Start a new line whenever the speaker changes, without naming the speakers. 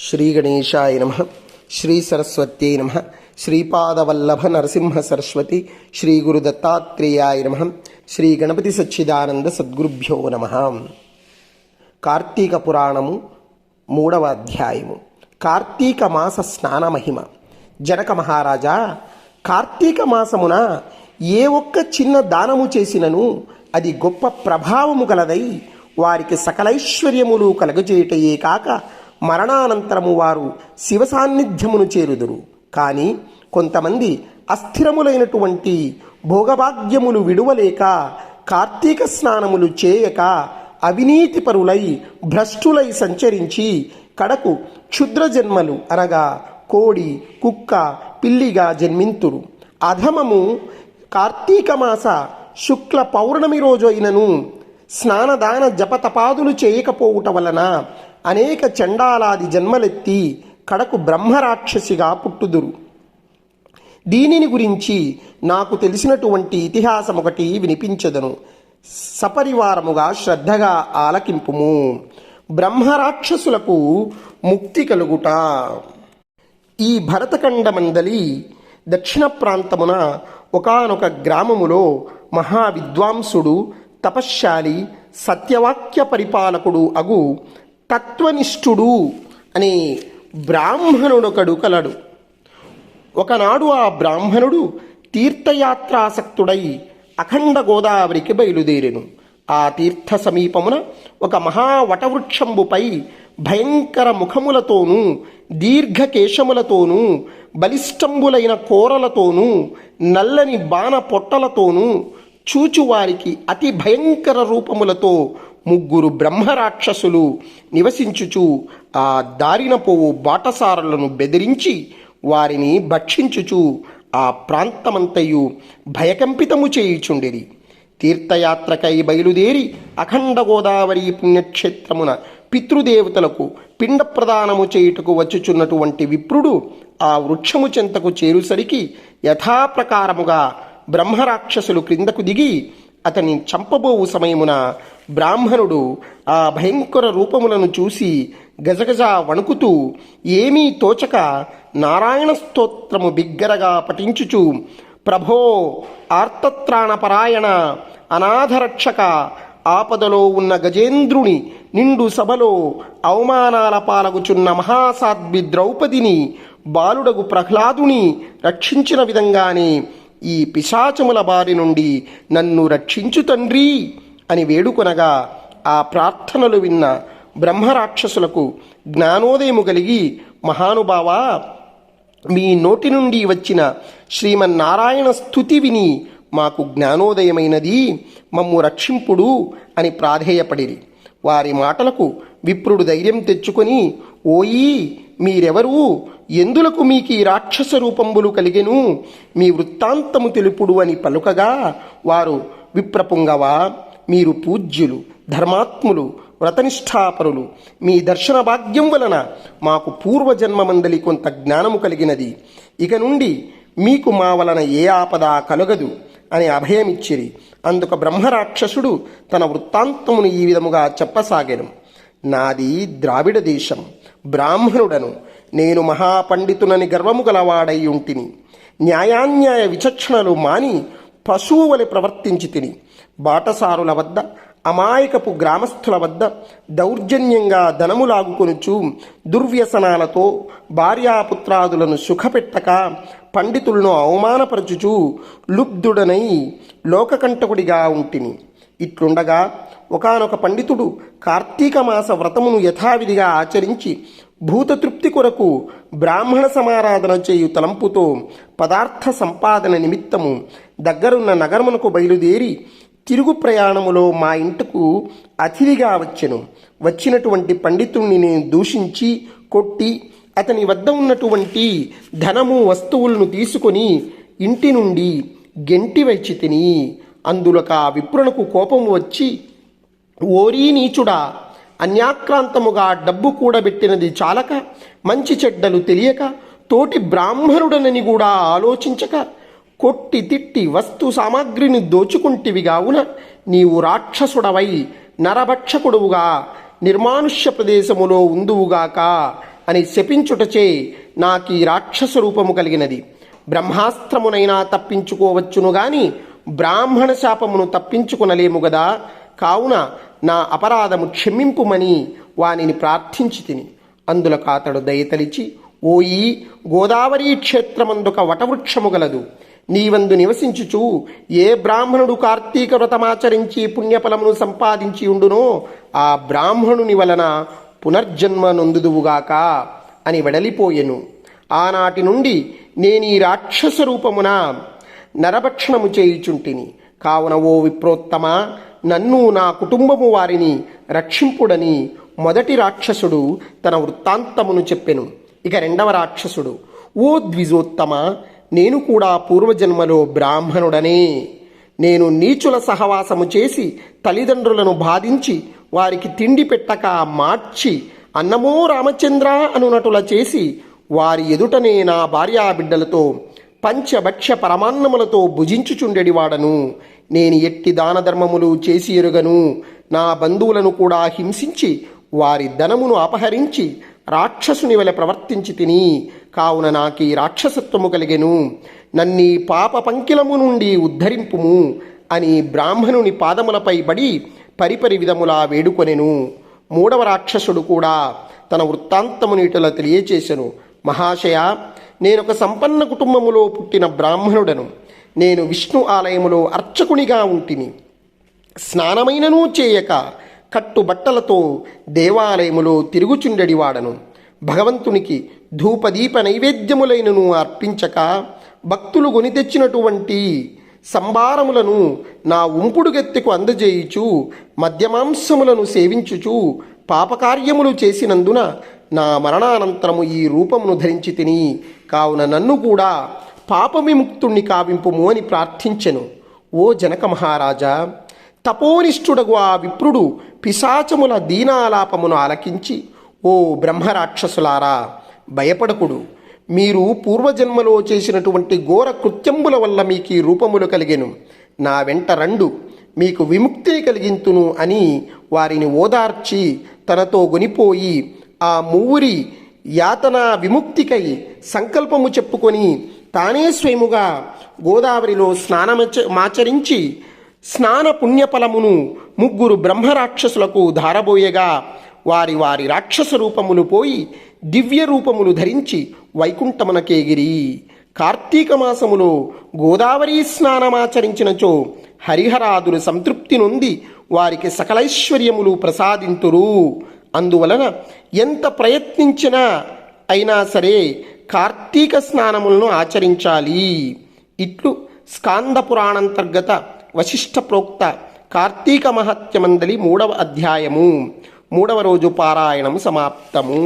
శ్రీ గణేశాయ నమః. శ్రీ సరస్వత్యై నమః. శ్రీపాదవల్లభ నరసింహ సరస్వతి శ్రీ గురు దత్తాత్రేయాయ నమః. శ్రీ గణపతి సచ్చిదానంద సద్గురుభ్యో నమః. కార్తీక పురాణము 3వ అధ్యాయము. కార్తీక మాస స్నాన మహిమ. జనక మహారాజా, కార్తీక మాసమున ఏ ఒక్క చిన్న దానము చేసినను అది గొప్ప ప్రభావము గలదై వారికి సకలైశ్వర్యములు కలగజేయటయే కాక మరణానంతరము వారు శివ సాన్నిధ్యమును చేరుదురు. కానీ కొంతమంది అస్థిరములైనటువంటి భోగభాగ్యములు విడువలేక కార్తీక స్నానములు చేయక అవినీతి పరులై భ్రష్టులై సంచరించి కడకు క్షుద్ర జన్మలు అనగా కోడి, కుక్క, పిల్లిగా జన్మింతురు. అధమము కార్తీక మాస శుక్ల పౌర్ణమి రోజు అయినను స్నానదాన జపతపాదులు చేయకపోవుట వలన అనేక చండాలాది జన్మలెత్తి కడకు బ్రహ్మరాక్షసిగా పుట్టుదురు. దీనిని గురించి నాకు తెలిసినటువంటి ఇతిహాసం ఒకటి వినిపించదను, సపరివారముగా శ్రద్ధగా ఆలకింపుము. బ్రహ్మరాక్షసులకు ముక్తి కలుగుట. ఈ భరతఖండమందలి దక్షిణ ప్రాంతమున ఒకానొక గ్రామములో మహావిద్వాంసుడు, తపశ్శాలి, సత్యవాక్య పరిపాలకుడు అగు తత్వనిష్ఠుడు అనే బ్రాహ్మణుడొకడు కలడు. ఒకనాడు ఆ బ్రాహ్మణుడు తీర్థయాత్రాసక్తుడై అఖండ గోదావరికి బయలుదేరెను. ఆ తీర్థ సమీపమున ఒక మహావటవృక్షంబుపై భయంకర ముఖములతోనూ దీర్ఘకేశములతోనూ బలిష్టంబులైన కోరలతోనూ నల్లని బాణ పొట్టలతోనూ చూచువారికి అతి భయంకర రూపములతో 3 బ్రహ్మరాక్షసులు నివసించుచు ఆ దారిన పోవు బాటసారులను బెదిరించి వారిని భక్షించుచు ఆ ప్రాంతమంతయు భయకంపితము చేయుచుండిరి. తీర్థయాత్రకై బయలుదేరి అఖండ గోదావరి పుణ్యక్షేత్రమున పితృదేవతలకు పిండ ప్రదానము చేయుటకు వచ్చుచున్నటువంటి విప్రుడు ఆ వృక్షము చెంతకు చేరుసరికి యథాప్రకారముగా బ్రహ్మరాక్షసులు క్రిందకు దిగి అతని చంపబోవు సమయమున బ్రాహ్మణుడు ఆ భయంకర రూపములను చూసి గజగజ వణుకుతూ ఏమీ తోచక నారాయణ స్తోత్రము బిగ్గరగా పఠించుచు, ప్రభో ఆర్తత్రాణపరాయణ అనాథరక్షక, ఆపదలో ఉన్న గజేంద్రుని నిండు సభలో అవమానాల పాలగుచున్న మహాసాధ్వి ద్రౌపదిని, బాలుడగు ప్రహ్లాదుని రక్షించిన విధంగానే ఈ పిశాచముల బారి నుండి నన్ను రక్షించు తండ్రి అని వేడుకొనగా ఆ ప్రార్థనలు విన్న బ్రహ్మరాక్షసులకు జ్ఞానోదయము కలిగి, మహానుభావా, మీ నోటి నుండి వచ్చిన శ్రీమన్నారాయణ స్తుతి విని మాకు జ్ఞానోదయమైనది, మమ్ము రక్షింపుడు అని ప్రాధేయపడిరి. వారి మాటలకు విప్రుడు ధైర్యం తెచ్చుకొని, ఓయి మీరెవరు, ఎందులకు మీకు ఈ రాక్షస రూపంబులు కలిగెను, మీ వృత్తాంతము తెలుపుడు అని పలుకగా వారు, విప్రపుంగవా, మీరు పూజ్యులు, ధర్మాత్ములు, వ్రతనిష్ఠాపరులు. మీ దర్శన భాగ్యం వలన మాకు పూర్వజన్మమందలి కొంత జ్ఞానము కలిగినది. ఇక నుండి మీకు మా వలన ఏ ఆపద కలగదు అని అభయమిచ్చిరి. అందుకు బ్రహ్మరాక్షసుడు తన వృత్తాంతమును ఈ విధముగా చెప్పసాగెను. నాది ద్రావిడ దేశం, బ్రాహ్మణుడను. నేను మహాపండితునని గర్వము గలవాడై ఉంటిని. న్యాయాన్యాయ విచక్షణలు మాని పశువు వలె ప్రవర్తించి తిని బాటసారుల వద్ద, అమాయకపు గ్రామస్థుల వద్ద దౌర్జన్యంగా ధనము లాగుకొనుచు దుర్వ్యసనాలతో భార్యాపుత్రాదులను సుఖపెట్టక పండితులను అవమానపరచుచు లుబ్ధుడనై లోకకంటకుడిగా ఉంటిని. ఇట్లుండగా ఒకానొక పండితుడు కార్తీక మాస వ్రతమును యథావిధిగా ఆచరించి భూతతృప్తి కొరకు బ్రాహ్మణ సమారాధన చేయు తలంపుతో పదార్థ సంపాదన నిమిత్తము దగ్గరున్న నగరమునకు బయలుదేరి తిరుగు ప్రయాణములో మా ఇంటికు అతిథిగా వచ్చెను. వచ్చినటువంటి పండితుణ్ణి నేను దూషించి కొట్టి అతని వద్ద ఉన్నటువంటి ధనము వస్తువులను తీసుకొని ఇంటి నుండి గెంటి వచ్చి తిని. అందులోక ఆ విప్రునకు కోపము వచ్చి, ఓరీ నీచుడా, అన్యాక్రాంతముగా డబ్బు కూడబెట్టినది చాలక, మంచి చెడ్డలు తెలియక, తోటి బ్రాహ్మణుడనని కూడా ఆలోచించక కొట్టి తిట్టి వస్తు సామాగ్రిని దోచుకుంటివి గావున నీవు రాక్షసుడవై నరభక్షకుడువుగా నిర్మానుష్య ప్రదేశములో ఉందువుగాక అని శపించుటచే నాకీ రాక్షస రూపము కలిగినది. బ్రహ్మాస్త్రమునైనా తప్పించుకోవచ్చును గాని బ్రాహ్మణ శాపమును తప్పించుకొనలేము గదా. కావున నా అపరాధము క్షమింపుమని వానిని ప్రార్థించి తిని. అందులకు అతడు దయతలిచి, ఓయి గోదావరీ క్షేత్రమందొక వటవృక్షము గలదు. నీవందు నివసించుచు ఏ బ్రాహ్మణుడు కార్తీక వ్రతమాచరించి పుణ్యఫలమును సంపాదించి ఉండునో ఆ బ్రాహ్మణుని వలన పునర్జన్మ నొందుదువుగాక అని వెడలిపోయెను. ఆనాటి నుండి నేనీ రాక్షస రూపమున నరభక్షణము చేయుచుంటిని. కావున ఓ విప్రోత్తమ, నన్ను నా కుటుంబము వారిని రక్షింపుడని మొదటి రాక్షసుడు తన వృత్తాంతమును చెప్పెను. ఇక రెండవ రాక్షసుడు, ఓ ద్విజోత్తమ, నేను కూడా పూర్వజన్మలో బ్రాహ్మణుడనే. నేను నీచుల సహవాసము చేసి తల్లిదండ్రులను బాధించి వారికి తిండి పెట్టక మార్చి అన్నమో రామచంద్ర అనునటుల చేసి వారి ఎదుటనే నా భార్యాబిడ్డలతో పంచభక్ష్య పరమాన్నములతో భుజించుచుండెడివాడను. నేను ఎట్టి దాన ధర్మములు చేసి ఎరుగను. నా బంధువులను కూడా హింసించి వారి ధనమును అపహరించి రాక్షసుని వలె ప్రవర్తించి తిని. కావున నాకీ రాక్షసత్వము కలిగెను. నన్నీ పాప పంకిలము నుండి ఉద్ధరింపుము అని బ్రాహ్మణుని పాదములపై బడి పరిపరి విధములా వేడుకొనెను. మూడవ రాక్షసుడు కూడా తన వృత్తాంతమును ఇటులా తెలియచేసెను. మహాశయ, నేనొక సంపన్న కుటుంబములో పుట్టిన బ్రాహ్మణుడను. నేను విష్ణు ఆలయములో అర్చకునిగా ఉంటిని. స్నానమైననూ చేయక కట్టుబట్టలతో దేవాలయములో తిరుగుచుండెడివాడను. భగవంతునికి ధూపదీప నైవేద్యములైనను అర్పించక భక్తులు కొని తెచ్చినటువంటి సంభారములను నా ఉంపుడు గెత్తెకు అందజేయుచు మద్యమాంసములను సేవించుచు పాపకార్యములు చేసినందున నా మరణానంతరము ఈ రూపమును ధరించి తిని. కావున నన్ను కూడా పాప విముక్తుణ్ణి కావింపుము అని ప్రార్థించెను. ఓ జనక మహారాజా, తపోనిష్ఠుడగు ఆ విప్రుడు పిశాచముల దీనాలాపమును ఆలకించి, ఓ బ్రహ్మరాక్షసులారా, భయపడకుడు. మీరు పూర్వజన్మలో చేసినటువంటి ఘోర కృత్యంబుల వల్ల మీకు ఈ రూపములు కలిగెను. నా వెంట రండు, మీకు విముక్తిని కలిగింతును అని వారిని ఓదార్చి తనతో గొనిపోయి ఆ మూవురి యాతన విముక్తికై సంకల్పము చెప్పుకొని తానే స్వయముగా గోదావరిలో స్నానమాచరించి స్నాన పుణ్యఫలమును ముగ్గురు బ్రహ్మరాక్షసులకు ధారబోయగా వారి వారి రాక్షస రూపములు పోయి దివ్య రూపములు ధరించి వైకుంఠమునకేగిరి. కార్తీక మాసములో గోదావరి స్నానమాచరించినచో హరిహరాదులు సంతృప్తి నొంది వారికి సకలైశ్వర్యములు ప్రసాదింతురు. అందువలన ఎంత ప్రయత్నించినా అయినా సరే కార్తీక స్నానములను ఆచరించాలి. ఇట్లు స్కాంద పురాణంతర్గత వశిష్ఠ ప్రోక్త కార్తీక మహత్యమందలి 3వ అధ్యాయము 3వ రోజు పారాయణము సమాప్తము.